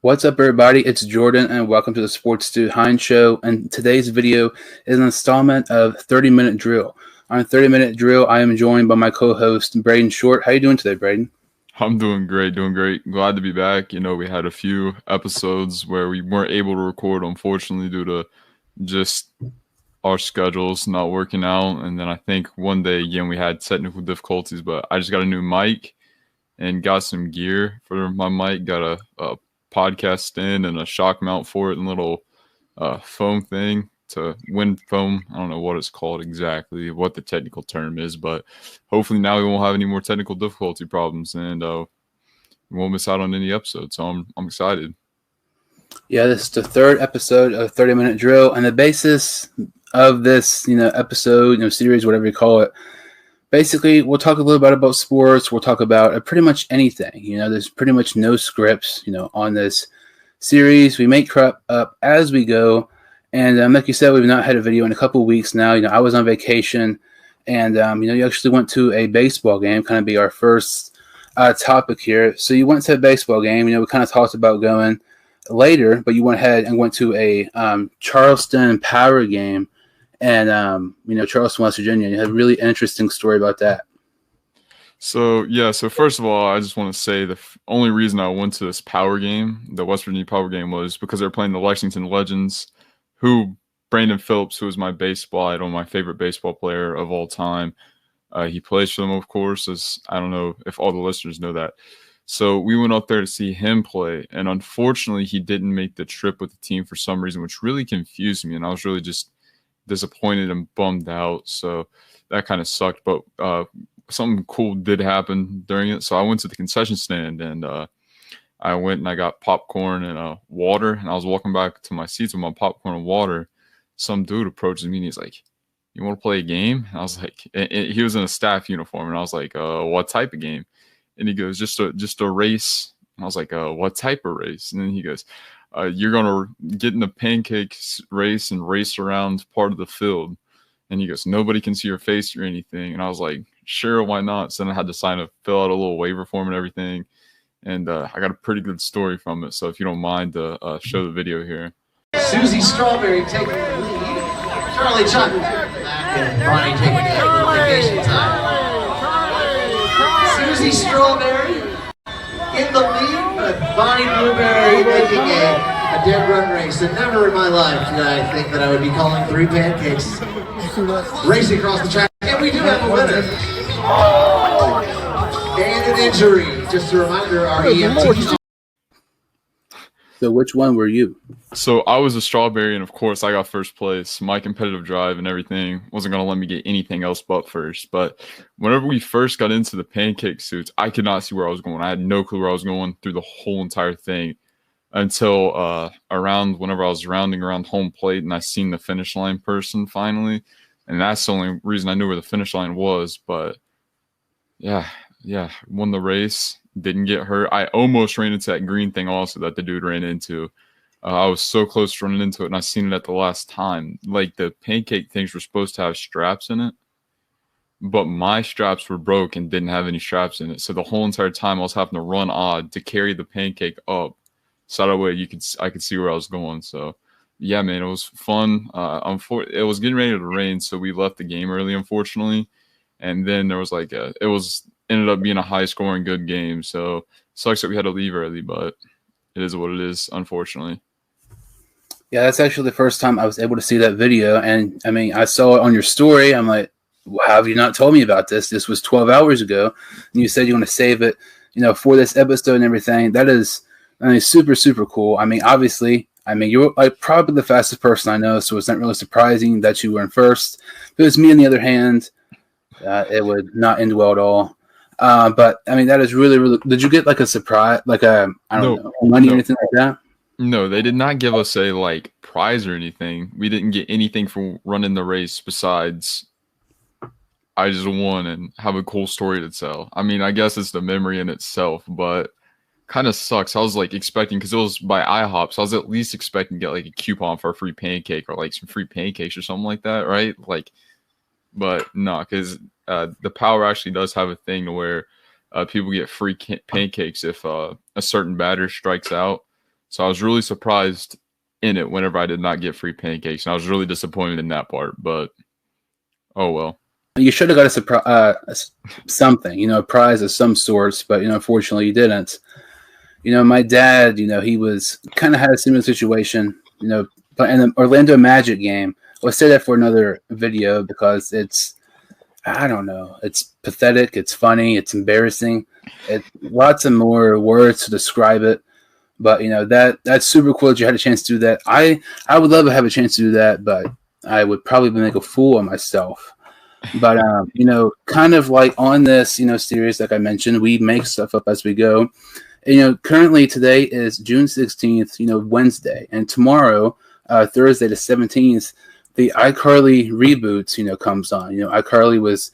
What's up, everybody? It's Jordan, and welcome to the Sports Dude Hines Show. And today's video is an installment of 30-Minute Drill. On 30-Minute Drill, I am joined by my co-host, Braden Short. How you doing today, Braden? I'm doing great. Glad to be back. We had a few episodes where we weren't able to record, unfortunately, due to just our schedules not working out. And then I think one day, again, we had technical difficulties, but I just got a new mic and got some gear for my mic. Got a podcast stand and a shock mount for it and a little foam thing to wind foam. I don't know what it's called exactly, what the technical term is, but hopefully now we won't have any more technical difficulty problems and we won't miss out on any episodes. So I'm excited. Yeah, this is the third episode of 30-Minute Drill, and the basis of this, episode, series, whatever you call it. Basically, we'll talk a little bit about sports. We'll talk about pretty much anything. There's pretty much no scripts, on this series. We make crap up as we go. And like you said, we've not had a video in a couple of weeks now. I was on vacation, and, you actually went to a baseball game, kind of be our first topic here. So you went to a baseball game. We kind of talked about going later, but you went ahead and went to a Charleston Power game. And, Charleston, West Virginia. You had a really interesting story about that. So first of all, I just want to say the only reason I went to this Power game, the West Virginia Power game, was because they were playing the Lexington Legends, who Brandon Phillips, who is my baseball idol, my favorite baseball player of all time. He plays for them, of course, as I don't know if all the listeners know that. So we went up there to see him play. And unfortunately, he didn't make the trip with the team for some reason, which really confused me. And I was really just disappointed and bummed out, so that kind of sucked. But something cool did happen during it. So I went to the concession stand and I went and I got popcorn and water, and I was walking back to my seats with my popcorn and water. Some dude approaches me and he's like, "You want to play a game?" And I was like, he was in a staff uniform, and I was like, "What type of game?" And he goes, just a race." And I was like, "What type of race?" And then he goes, "You're going to get in the pancakes race and race around part of the field." And he goes, "Nobody can see your face or anything." And I was like, "Sure, why not?" So then I had to fill out a little waiver form and everything. And I got a pretty good story from it. So if you don't mind to show the video here. Susie Strawberry taking the lead. Charlie Chuck back and Bonnie taking a little vacation time. Susie Strawberry in the lead, but Bonnie Blueberry making a dead run race. And never in my life did I think that I would be calling 3 pancakes racing across the track. And we do have a winner. And an injury. Just a reminder, our EMTs. So which one were you? So I was a strawberry, and of course I got first place. My competitive drive and everything wasn't going to let me get anything else but first. But whenever we first got into the pancake suits, I could not see where I was going. I had no clue where I was going through the whole entire thing until around whenever I was rounding around home plate and I seen the finish line person finally. And that's the only reason I knew where the finish line was. But yeah, won the race. Didn't get hurt. I almost ran into that green thing also that the dude ran into. I was so close to running into it, and I seen it at the last time. Like, the pancake things were supposed to have straps in it, but my straps were broke and didn't have any straps in it. So the whole entire time I was having to run odd to carry the pancake up, so that way I could see where I was going. So yeah, man, it was fun. It was getting ready to rain, so we left the game early, unfortunately. And then there was ended up being a high scoring good game. So sucks that we had to leave early, but it is what it is, unfortunately. Yeah, that's actually the first time I was able to see that video. And I mean, I saw it on your story. I'm like, how have you not told me about this? This was 12 hours ago. And you said you want to save it, for this episode and everything. That is, super, super cool. I mean, obviously, you're like probably the fastest person I know. So it's not really surprising that you were in first. If it was me, on the other hand, it would not end well at all. But I mean, that is really, really. Did you get like a surprise, like I don't know, money or anything like that? No, they did not give us a prize or anything. We didn't get anything for running the race besides I just won and have a cool story to tell. I mean, I guess it's the memory in itself, but kind of sucks. I was expecting, because it was by IHOP, so I was at least expecting to get a coupon for a free pancake or some free pancakes or something like that, right? But no, because the Power actually does have a thing to where people get free pancakes if a certain batter strikes out. So I was really surprised in it whenever I did not get free pancakes, and I was really disappointed in that part. But oh well. You should have got a surprise, something, a prize of some sorts, but unfortunately you didn't. My dad, he was kind of had a similar situation, but in the Orlando Magic game. We'll say that for another video because I don't know, it's pathetic, it's funny, it's embarrassing, lots of more words to describe it. But that's super cool that you had a chance to do that. I would love to have a chance to do that, but I would probably make a fool of myself. But kind of like on this series, like I mentioned, we make stuff up as we go. And, currently today is June 16th, Wednesday, and tomorrow, Thursday the 17th, the iCarly reboot comes on. iCarly was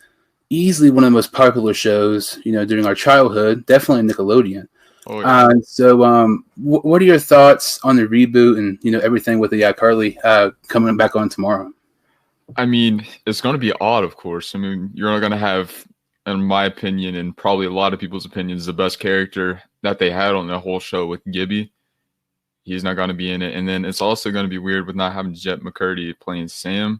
easily one of the most popular shows during our childhood, definitely Nickelodeon. Oh, yeah. So what are your thoughts on the reboot and everything with the iCarly coming back on tomorrow? I mean, it's going to be odd, of course. I mean, you're not going to have, in my opinion, and probably a lot of people's opinions, the best character that they had on the whole show with Gibby. He's not going to be in it. And then it's also going to be weird with not having Jet McCurdy playing Sam.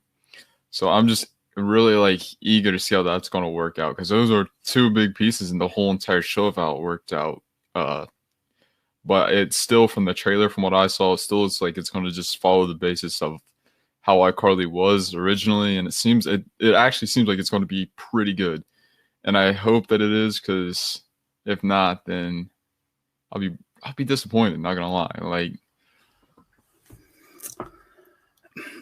So I'm just really eager to see how that's going to work out, because those are two big pieces in the whole entire show of how it worked out. But it's still, from the trailer, from what I saw, it's like it's going to just follow the basis of how iCarly was originally, and it actually seems like it's going to be pretty good, and I hope that it is, because if not, then I'll be disappointed. Not gonna lie.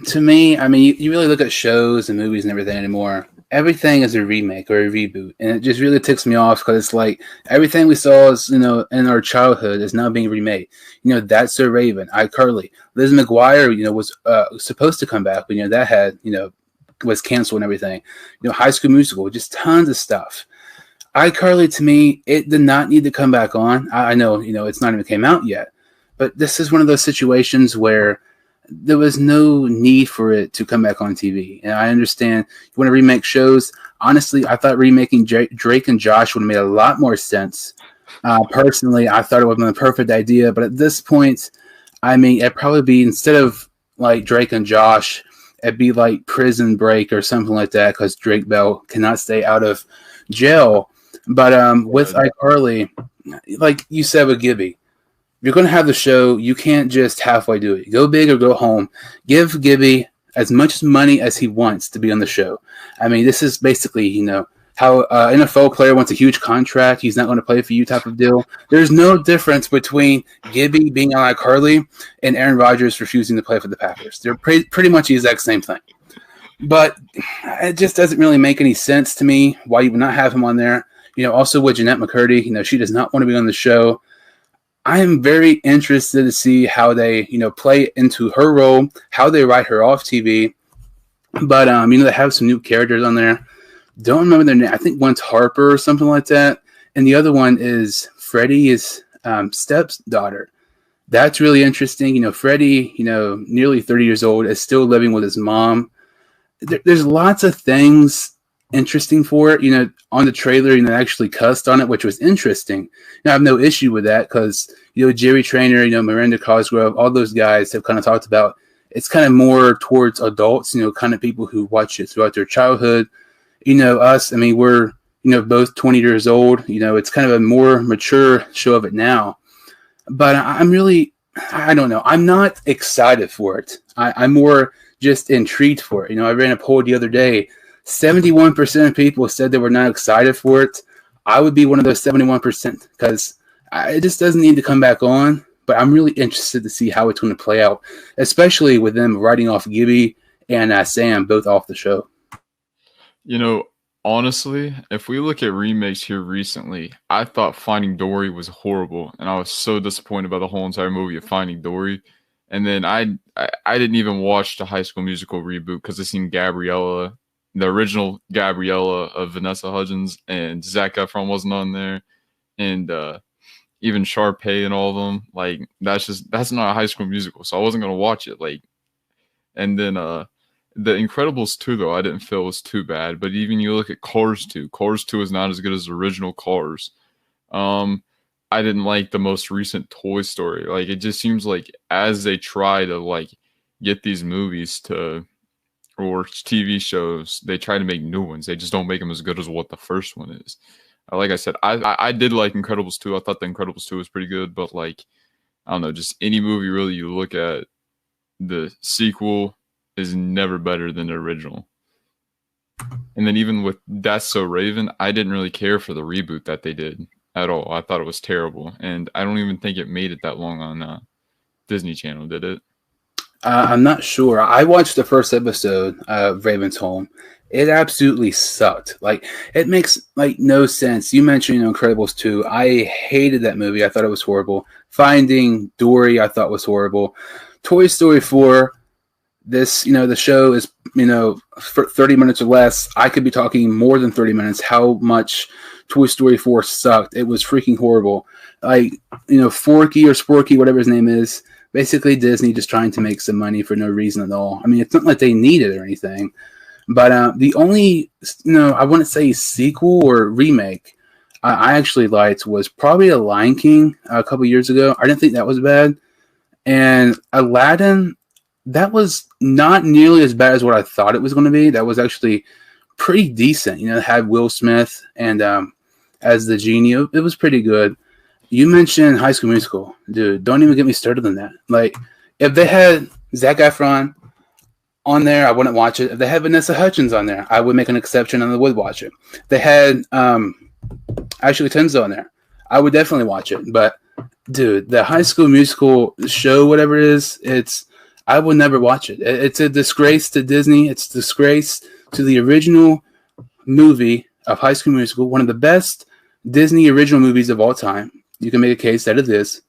To me, I mean, you really look at shows and movies and everything anymore. Everything is a remake or a reboot, and it just really ticks me off, because it's like everything we saw is in our childhood is now being remade. That's So Raven, iCarly, Liz McGuire, was supposed to come back, but that had was canceled and everything. High School Musical, just tons of stuff. iCarly, to me, it did not need to come back on. I know it's not even came out yet, but this is one of those situations where there was no need for it to come back on TV. And I understand you want to remake shows. Honestly, I thought remaking Drake and Josh would have made a lot more sense. Personally, I thought it would have been a perfect idea. But at this point, I mean, it'd probably be, instead of like Drake and Josh, it'd be like Prison Break or something like that, because Drake Bell cannot stay out of jail. But with iCarly, like you said with Gibby, if you're going to have the show, you can't just halfway do it. Go big or go home. Give Gibby as much money as he wants to be on the show. I mean, this is basically, how an NFL player wants a huge contract. He's not going to play for you type of deal. There's no difference between Gibby being on iCarly and Aaron Rodgers refusing to play for the Packers. They're pretty much the exact same thing. But it just doesn't really make any sense to me why you would not have him on there. Also with Jeanette McCurdy, she does not want to be on the show. I am very interested to see how they, play into her role, how they write her off TV. But, they have some new characters on there. Don't remember their name. I think one's Harper or something like that. And the other one is Freddie's stepdaughter. That's really interesting. Freddie, nearly 30 years old, is still living with his mom. There's lots of things interesting for it. On the trailer, they actually cussed on it, which was interesting. I have no issue with that, because Jerry Trainer, Miranda Cosgrove, all those guys have kind of talked about it's kind of more towards adults, kind of people who watch it throughout their childhood. Us, I mean, we're both 20 years old. It's kind of a more mature show of it now. But I don't know, I'm not excited for it. I'm more just intrigued for it. I ran a poll the other day. 71% of people said they were not excited for it. I would be one of those 71%, because it just doesn't need to come back on. But I'm really interested to see how it's going to play out, especially with them writing off Gibby and Sam both off the show. Honestly, if we look at remakes here recently, I thought Finding Dory was horrible, and I was so disappointed by the whole entire movie of Finding Dory. And then I didn't even watch the High School Musical reboot, because I seen Gabriella, the original Gabriella of Vanessa Hudgens, and Zac Efron wasn't on there, and even Sharpay and all of them. Like, that's not a High School Musical, so I wasn't gonna watch it. And then The Incredibles 2, though, I didn't feel was too bad. But even you look at Cars 2. Cars 2 is not as good as the original Cars. I didn't like the most recent Toy Story. Like, it just seems like as they try to like get these movies to or TV shows, they try to make new ones. They just don't make them as good as what the first one is. Like I said, I did like Incredibles 2. I thought the Incredibles 2 was pretty good, but like, I don't know, just any movie really you look at, the sequel is never better than the original. And then even with That's So Raven, I didn't really care for the reboot that they did at all. I thought it was terrible, and I don't even think it made it that long on Disney Channel, did it? I'm not sure. I watched the first episode of Raven's Home. It absolutely sucked. Like, it makes like no sense. You mentioned Incredibles 2. I hated that movie. I thought it was horrible. Finding Dory, I thought was horrible. Toy Story 4. This, the show is, for 30 minutes or less. I could be talking more than 30 minutes. How much Toy Story 4 sucked. It was freaking horrible. Like, Forky or Sporky, whatever his name is. Basically, Disney just trying to make some money for no reason at all. I mean, it's not like they need it or anything. But the only, I wouldn't say sequel or remake I actually liked was probably The Lion King a couple years ago. I didn't think that was bad. And Aladdin, that was not nearly as bad as what I thought it was going to be. That was actually pretty decent. It had Will Smith and as the genie. It was pretty good. You mentioned High School Musical. Dude, don't even get me started on that. Like, if they had Zac Efron on there, I wouldn't watch it. If they had Vanessa Hudgens on there, I would make an exception and I would watch it. If they had Ashley Tisdale on there, I would definitely watch it. But, dude, the High School Musical show, whatever it is, I would never watch it. It's a disgrace to Disney. It's a disgrace to the original movie of High School Musical, one of the best Disney original movies of all time. You can make a case that it is.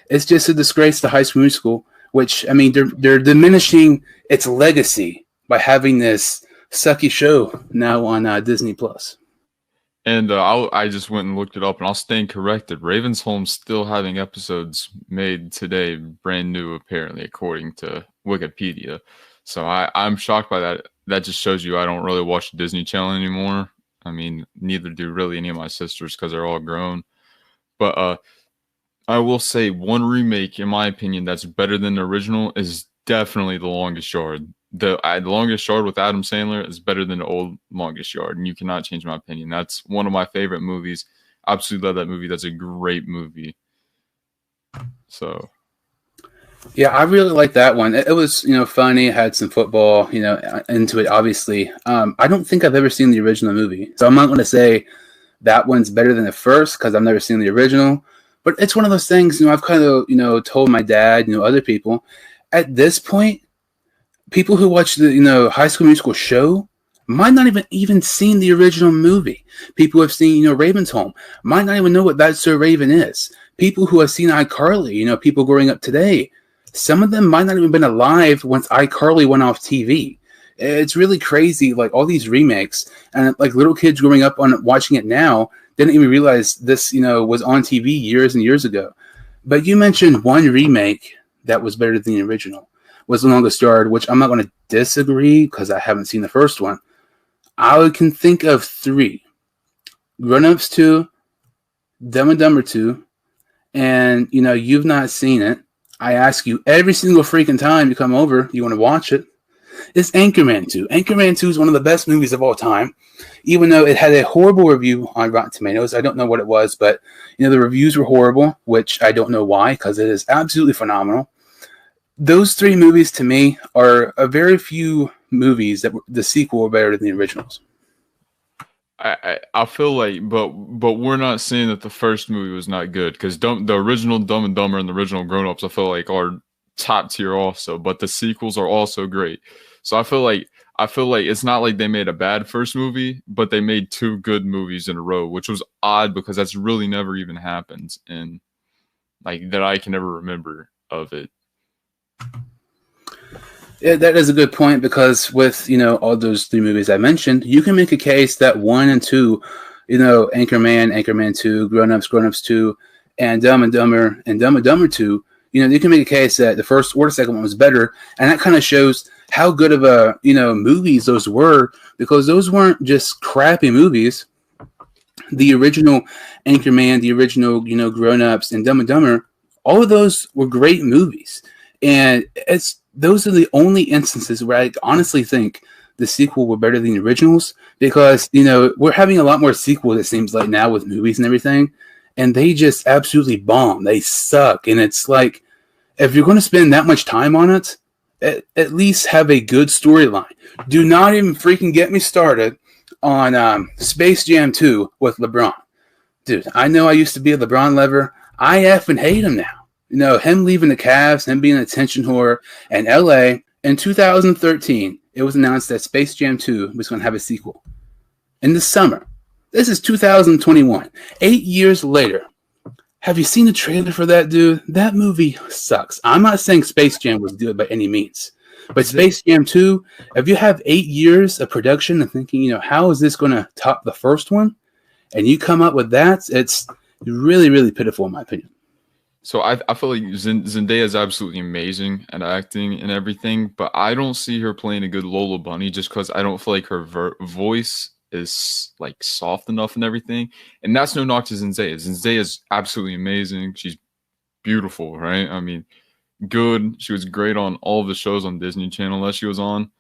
It's just a disgrace to High School Musical, which, I mean, they're diminishing its legacy by having this sucky show now on Disney Plus. And I just went and looked it up, and I'll stand corrected. Raven's Home still having episodes made today, brand new, apparently, according to Wikipedia. So I'm shocked by that. That just shows you I don't really watch the Disney Channel anymore. I mean, neither do really any of my sisters because they're all grown. But I will say one remake, in my opinion, that's better than the original is definitely The Longest Yard. The Longest Yard with Adam Sandler is better than the old Longest Yard, and you cannot change my opinion. That's one of my favorite movies. Absolutely love that movie. That's a great movie. So, yeah, I really like that one. It was, funny. It had some football, into it, obviously. I don't think I've ever seen the original movie, so I'm not going to say that one's better than the first because I've never seen the original. But it's one of those things, I've kind of, told my dad, other people. At this point, people who watch the, High School Musical show might not even seen the original movie. People who have seen, Raven's Home might not even know what That's So Raven is. People who have seen iCarly, people growing up today, some of them might not even been alive once iCarly went off TV. It's really crazy, like all these remakes, and like little kids growing up on watching it now didn't even realize this, was on TV years and years ago. But you mentioned one remake that was better than the original, was The Longest Yard, which I'm not going to disagree because I haven't seen the first one. I can think of 3. Grown Ups 2, Dumb and Dumber 2, and, you've not seen it. I ask you every single freaking time you come over, you want to watch it. It's Anchorman 2. Anchorman 2 is one of the best movies of all time, even though it had a horrible review on Rotten Tomatoes. I don't know what it was, but, the reviews were horrible, which I don't know why, because it is absolutely phenomenal. Those 3 movies, to me, are a very few movies that the sequel were better than the originals. I feel like, but we're not saying that the first movie was not good, because the original Dumb and Dumber and the original Grown Ups, I feel like, are top tier also, but the sequels are also great. So I feel like it's not like they made a bad first movie, but they made 2 good movies in a row, which was odd because that's really never even happened in like that I can ever remember of it. Yeah, that is a good point because with, all those 3 movies I mentioned, you can make a case that 1 and 2, Anchorman 2, Grown Ups 2, and Dumb and Dumber 2, you can make a case that the first or the second one was better, and that kind of shows how good of movies those were, because those weren't just crappy movies. the original Anchorman, the original, Grown Ups, and Dumb and Dumber, all of those were great movies. And those are the only instances where I honestly think the sequel were better than the originals, because, we're having a lot more sequels, it seems like, now with movies and everything, and they just absolutely bomb. They suck. And it's like, if you're going to spend that much time on it, at least have a good storyline. Do not even freaking get me started on Space Jam 2 with LeBron. Dude, I know I used to be a LeBron lover. I effing hate him now. Him leaving the Cavs, him being an attention whore, and LA. In 2013, it was announced that Space Jam 2 was going to have a sequel. In the summer. This is 2021. 8 years later. Have you seen the trailer for that, dude? That movie sucks. I'm not saying Space Jam was good by any means. But Space Jam 2, if you have 8 years of production and thinking, how is this going to top the first one? And you come up with that, it's really, really pitiful in my opinion. So I feel like Zendaya is absolutely amazing at acting and everything, but I don't see her playing a good Lola Bunny just because I don't feel like her voice is like soft enough and everything. And that's no knock to Zendaya. Zendaya is absolutely amazing. She's beautiful, right? I mean, good. She was great on all of the shows on Disney Channel that she was on.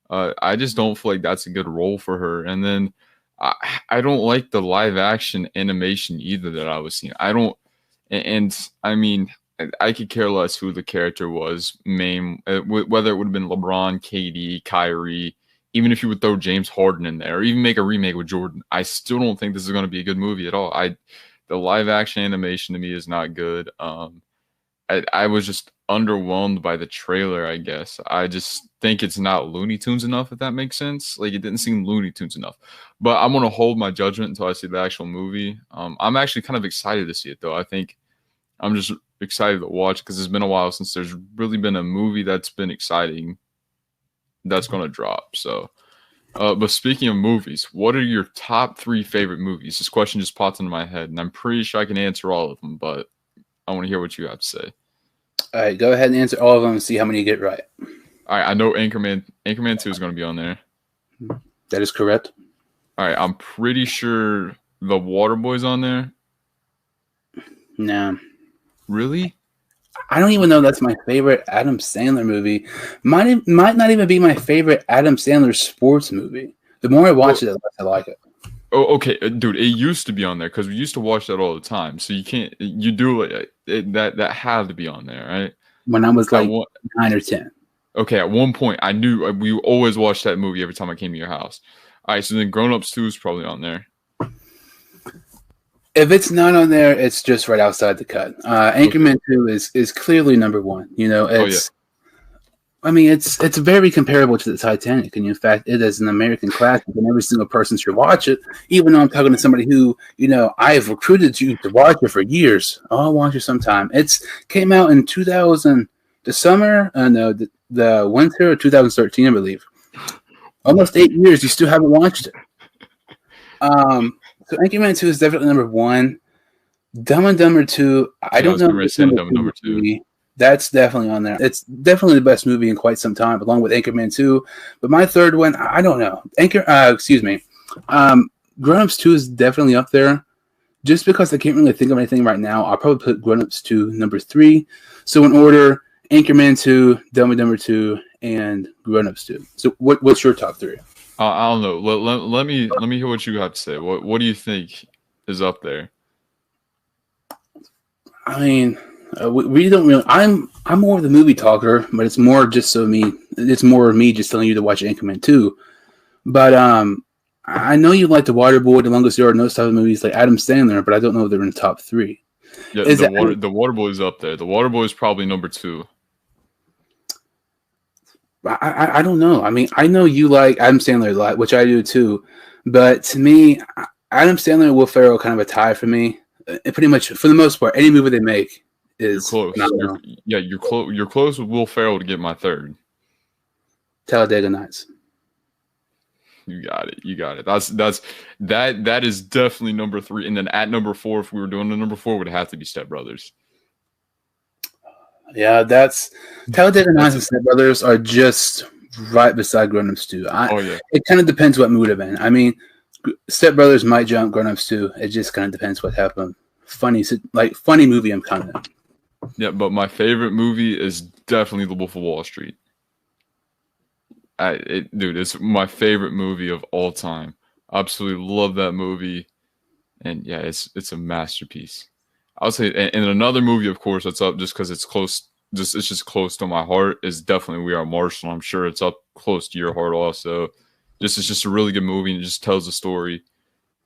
I just don't feel like that's a good role for her. And then I don't like the live action animation either that I was seeing. I mean, I could care less who the character was, whether it would have been LeBron, KD, Kyrie, even if you would throw James Harden in there, or even make a remake with Jordan. I still don't think this is going to be a good movie at all. The live action animation to me is not good. I was just underwhelmed by the trailer, I guess. I just think it's not Looney Tunes enough, if that makes sense. Like, it didn't seem Looney Tunes enough. But I'm going to hold my judgment until I see the actual movie. I'm actually kind of excited to see it, though. I think I'm just excited to watch because it's been a while since there's really been a movie that's been exciting that's going to drop. So, but speaking of movies, what are your top 3 favorite movies? This question just popped into my head, and I'm pretty sure I can answer all of them, but I want to hear what you have to say. All right, go ahead and answer all of them and see how many you get right. All right, I know Anchorman 2 is going to be on there. That is correct. All right, I'm pretty sure The Waterboy's on there. No. Really? I don't even know that's my favorite Adam Sandler movie. Might not even be my favorite Adam Sandler sports movie. The more I watch it, the less I like it. Oh, okay, dude. It used to be on there because we used to watch that all the time. So you can't. You do it. That had to be on there, right? When I was like 9 or 10. Okay, at one point I knew we always watched that movie every time I came to your house. All right, so then Grown Ups 2 is probably on there. If it's not on there, it's just right outside the cut. Anchorman 2 is clearly number 1. It's. I mean, it's very comparable to the Titanic, and in fact, it is an American classic, and every single person should watch it. Even though I'm talking to somebody who, I have recruited you to watch it for years. I'll watch it sometime. It's came out in 2000, the summer, the winter of 2013, I believe. Almost 8 years, you still haven't watched it. So Anchorman 2 is definitely number 1. Dumb and Dumber 2, I don't know. Dumb and Dumber 2. That's definitely on there. It's definitely the best movie in quite some time, along with Anchorman 2. But my third one, I don't know. Grown Ups 2 is definitely up there. Just because I can't really think of anything right now, I'll probably put Grown Ups 2 number 3. So in order, Anchorman 2, Dumb and Dumber 2, and Grown Ups 2. So what's your top 3? I don't know. Let me hear what you have to say. What do you think is up there? I mean, we don't really. I'm more of the movie talker, but it's more just so me. It's more of me just telling you to watch Anchorman 2. But I know you like The Waterboy, The Longest Yard, and those type of movies like Adam Sandler, but I don't know if they're in the top 3. Yeah, the Waterboy is up there. The Waterboy is probably number 2. I don't know. I mean, I know you like Adam Sandler a lot, which I do too. But to me, Adam Sandler and Will Ferrell kind of a tie for me. Pretty much, for the most part, any movie they make is close. You're close. You're close with Will Ferrell to get my third. Talladega Nights. You got it. That is definitely number 3. And then at number 4, if we were doing the number 4, would have to be Step Brothers. Yeah, that's Talladega Nights and Step Brothers are just right beside Grown Ups 2. It kind of depends what mood I'm in. I mean, Step Brothers might jump Grown Ups too. It just kind of depends what happened. Funny movie. I'm kind of. Yeah, but my favorite movie is definitely The Wolf of Wall Street. Dude, it's my favorite movie of all time. Absolutely love that movie, and yeah, it's a masterpiece. I would say, and another movie, of course, that's up just because it's close. It's just close to my heart. Is definitely We Are Marshall. I'm sure it's up close to your heart also. It's just a really good movie, and it just tells the story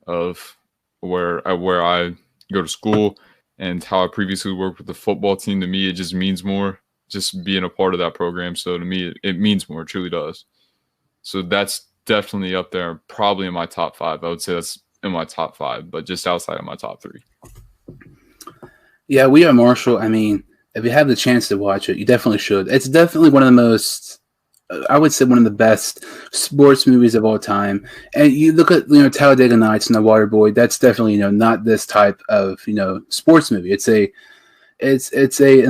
of where I go to school and how I previously worked with the football team. To me, it just means more. Just being a part of that program. So to me, it means more. It truly does. So that's definitely up there, probably in my top 5. I would say that's in my top 5, but just outside of my top 3. Yeah, We Are Marshall. I mean, if you have the chance to watch it, you definitely should. It's definitely one of the most, I would say, one of the best sports movies of all time. And you look at, Talladega Nights and The Waterboy. That's definitely, not this type of, sports movie. It's an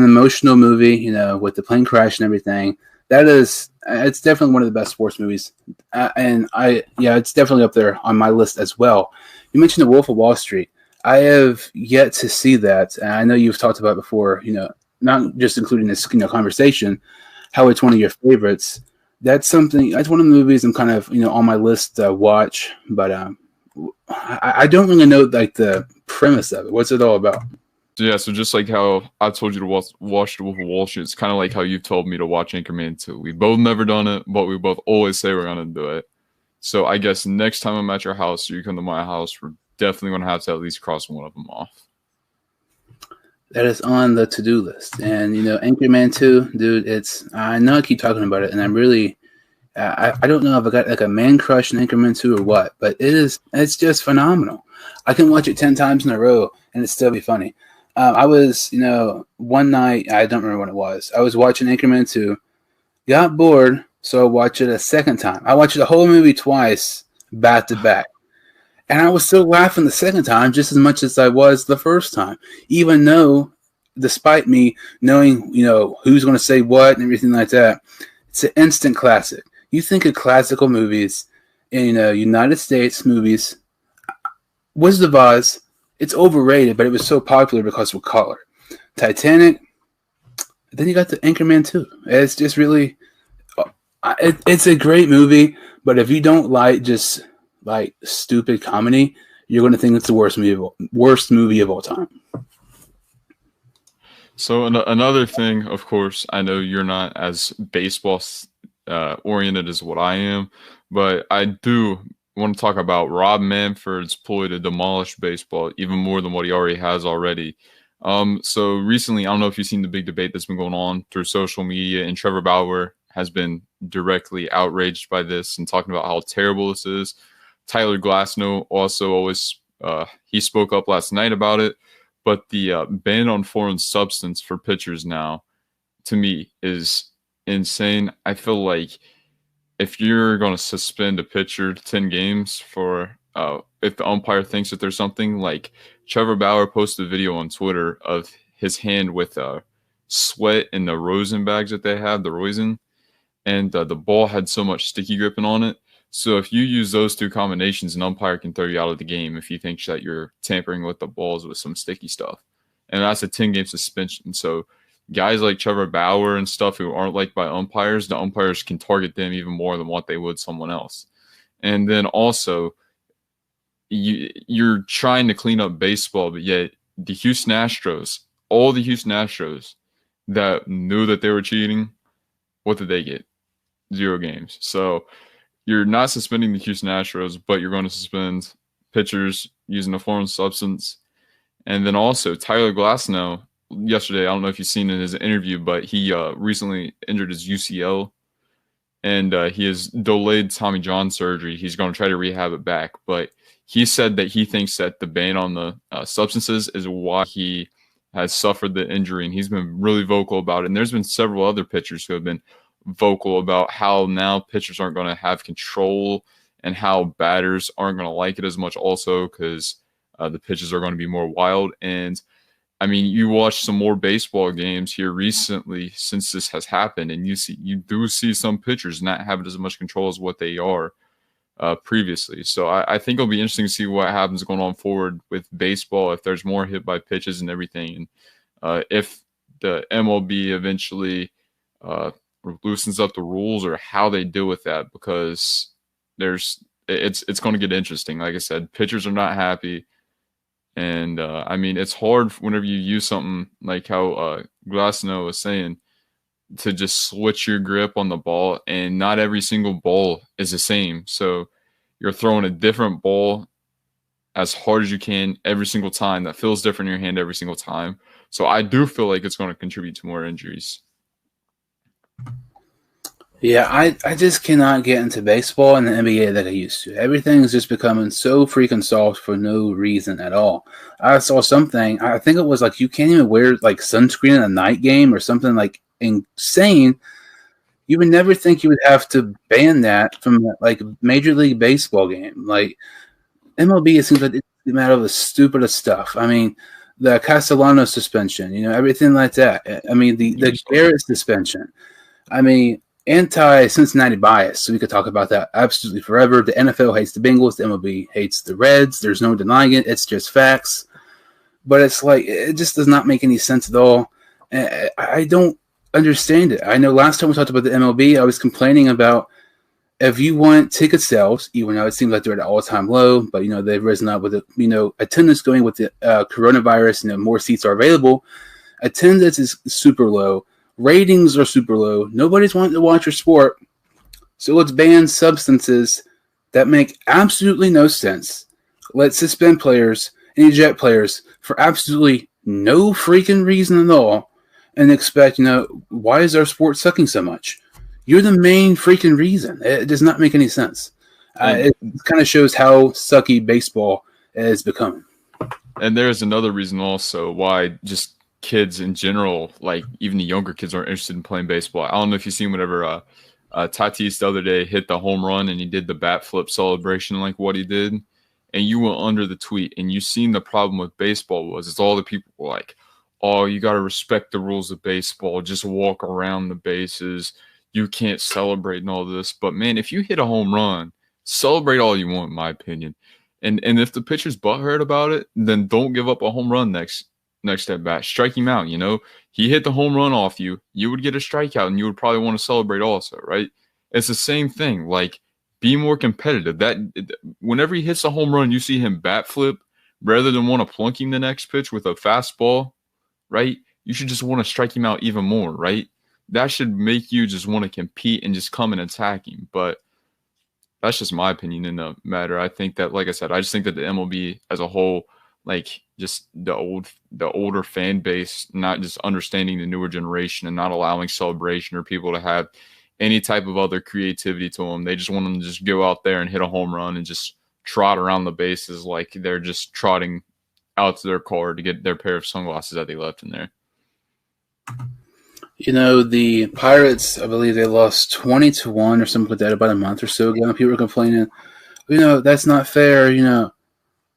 emotional movie, with the plane crash and everything. It's definitely one of the best sports movies, it's definitely up there on my list as well. You mentioned The Wolf of Wall Street. I have yet to see that, and I know you've talked about before. Not just including this conversation, how it's one of your favorites. That's one of the movies I'm kind of on my list to watch, but I don't really know like the premise of it. What's it all about? Yeah, so just like how I told you to watch The Wolf of Wall Street, it's kind of like how you've told me to watch Anchorman 2. We both never done it, but we both always say we're going to do it. So I guess next time I'm at your house or you come to my house, we're definitely going to have to at least cross one of them off. That is on the to-do list. And, Anchorman 2, dude, I know I keep talking about it, and I'm really, I don't know if I got like a man crush in Anchorman 2 or what, but it's just phenomenal. I can watch it 10 times in a row, and it'd still be funny. I was, one night, I don't remember when it was. I was watching Anchorman 2, got bored, so I watched it a second time. I watched the whole movie twice, back to back. And I was still laughing the second time just as much as I was the first time, even though, despite me knowing, who's going to say what and everything like that, it's an instant classic. You think of classical movies in, United States movies, Wizard of Oz. It's overrated, but it was so popular because of color. Titanic. Then you got the Anchorman 2. It's just really, it's a great movie. But if you don't like just like stupid comedy, you're going to think it's the worst movie of all time. So another thing, of course, I know you're not as baseball oriented as what I am, but I do want to talk about Rob Manfred's ploy to demolish baseball even more than what he already has already. So recently, I don't know if you've seen the big debate that's been going on through social media, and Trevor Bauer has been directly outraged by this and talking about how terrible this is. Tyler Glasnow also he spoke up last night about it, but the ban on foreign substance for pitchers now, to me, is insane. I feel like if you're going to suspend a pitcher 10 games for if the umpire thinks that there's something, like Trevor Bauer posted a video on Twitter of his hand with sweat in the rosin bags that they have, the rosin, and the ball had so much sticky gripping on it. So if you use those two combinations, an umpire can throw you out of the game if he thinks that you're tampering with the balls with some sticky stuff. And that's a 10-game suspension. So guys like Trevor Bauer and stuff who aren't liked by umpires, the umpires can target them even more than what they would someone else. And then also, you're trying to clean up baseball, but yet the Houston Astros, all the Houston Astros that knew that they were cheating, what did they get? 0 games. So you're not suspending the Houston Astros, but you're going to suspend pitchers using a foreign substance. And then also Tyler Glasnow, yesterday, I don't know if you've seen in his interview, but he recently injured his UCL, and he has delayed Tommy John surgery. He's going to try to rehab it back, but he said that he thinks that the ban on the substances is why he has suffered the injury, and he's been really vocal about it. And there's been several other pitchers who have been vocal about how now pitchers aren't going to have control and how batters aren't going to like it as much also because the pitches are going to be more wild. And I mean, you watch some more baseball games here recently since this has happened, and you do see some pitchers not having as much control as what they are previously. So I think it'll be interesting to see what happens going on forward with baseball, if there's more hit by pitches and everything, and if the MLB eventually loosens up the rules, or how they deal with that, because it's going to get interesting. Like I said, pitchers are not happy. And I mean, it's hard whenever you use something like how Glasnow was saying, to just switch your grip on the ball, and not every single ball is the same. So you're throwing a different ball as hard as you can every single time. That feels different in your hand every single time. So I do feel like it's going to contribute to more injuries. Yeah, I just cannot get into baseball and the NBA that I used to. Everything is just becoming so freaking soft for no reason at all. I saw something, I think it was like you can't even wear like sunscreen in a night game or something like insane. You would never think you would have to ban that from like Major League Baseball game. Like MLB, it seems like it's a matter of the stupidest stuff. I mean, the Castellanos suspension, everything like that. I mean, the Garrett suspension. I mean, anti-Cincinnati bias. So we could talk about that absolutely forever. The NFL hates the Bengals. The MLB hates the Reds. There's no denying it. It's just facts. But it's like, it just does not make any sense at all. I don't understand it. I know last time we talked about the MLB, I was complaining about if you want ticket sales, even though it seems like they're at an all-time low, but they've risen up with attendance going with the coronavirus, more seats are available. Attendance is super low. Ratings are super low. Nobody's wanting to watch your sport. So let's ban substances that make absolutely no sense. Let's suspend players and eject players for absolutely no freaking reason at all, and expect, why is our sport sucking so much? You're the main freaking reason. It does not make any sense. It kind of shows how sucky baseball is becoming. And there's another reason also why just kids in general, like even the younger kids, aren't interested in playing baseball. I don't know if you've seen whenever Tatis the other day hit the home run and he did the bat flip celebration, like what he did, and you went under the tweet and you seen the problem with baseball was all the people were like, oh, you got to respect the rules of baseball, just walk around the bases, you can't celebrate and all this. But man, if you hit a home run, celebrate all you want, in my opinion. And if the pitcher's butthurt about it, then don't give up a home run next at bat. Strike him out. He hit the home run off you, you would get a strikeout and you would probably want to celebrate also, right? It's the same thing. Like, be more competitive. That whenever he hits a home run, you see him bat flip rather than want to plunk him the next pitch with a fastball, right? You should just want to strike him out even more, right? That should make you just want to compete and just come and attack him. But that's just my opinion in the matter. I think that, like I said, I just think that the MLB as a whole, like just the older fan base, not just understanding the newer generation and not allowing celebration or people to have any type of other creativity to them. They just want them to just go out there and hit a home run and just trot around the bases like they're just trotting out to their car to get their pair of sunglasses that they left in there. The Pirates, I believe they lost 20-1 or something like that about a month or so ago. People were complaining, that's not fair.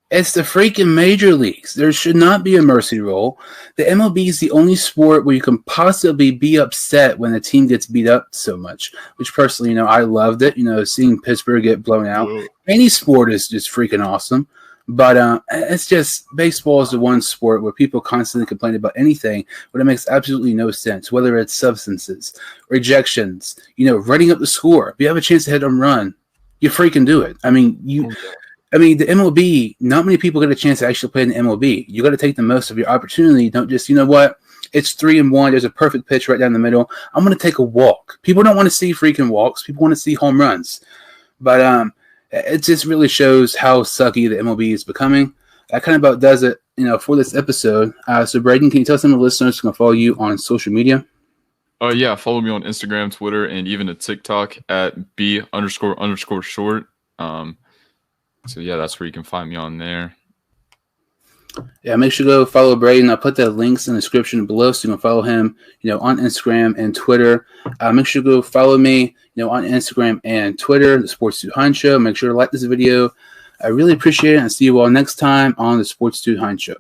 It's the freaking major leagues. There should not be a mercy rule. The MLB is the only sport where you can possibly be upset when a team gets beat up so much, which personally, I loved it. Seeing Pittsburgh get blown out. Any sport is just freaking awesome. But it's just baseball is the one sport where people constantly complain about anything when it makes absolutely no sense, whether it's substances, rejections, running up the score. If you have a chance to hit a home run, you freaking do it. I mean, the MLB, not many people get a chance to actually play in the MLB. You got to take the most of your opportunity. Don't just, it's 3-1. There's a perfect pitch right down the middle. I'm going to take a walk. People don't want to see freaking walks. People want to see home runs. But it just really shows how sucky the MLB is becoming. That kind of about does it, for this episode. So, Braden, can you tell some of the listeners who can follow you on social media? Yeah, follow me on Instagram, Twitter, and even a TikTok at B__short. So yeah, that's where you can find me on there. Yeah, make sure to go follow Braden. I'll put the links in the description below so you can follow him, on Instagram and Twitter. Make sure to go follow me, on Instagram and Twitter, the Sports Dude Hein Show. Make sure to like this video. I really appreciate it, and see you all next time on the Sports Dude Hein Show.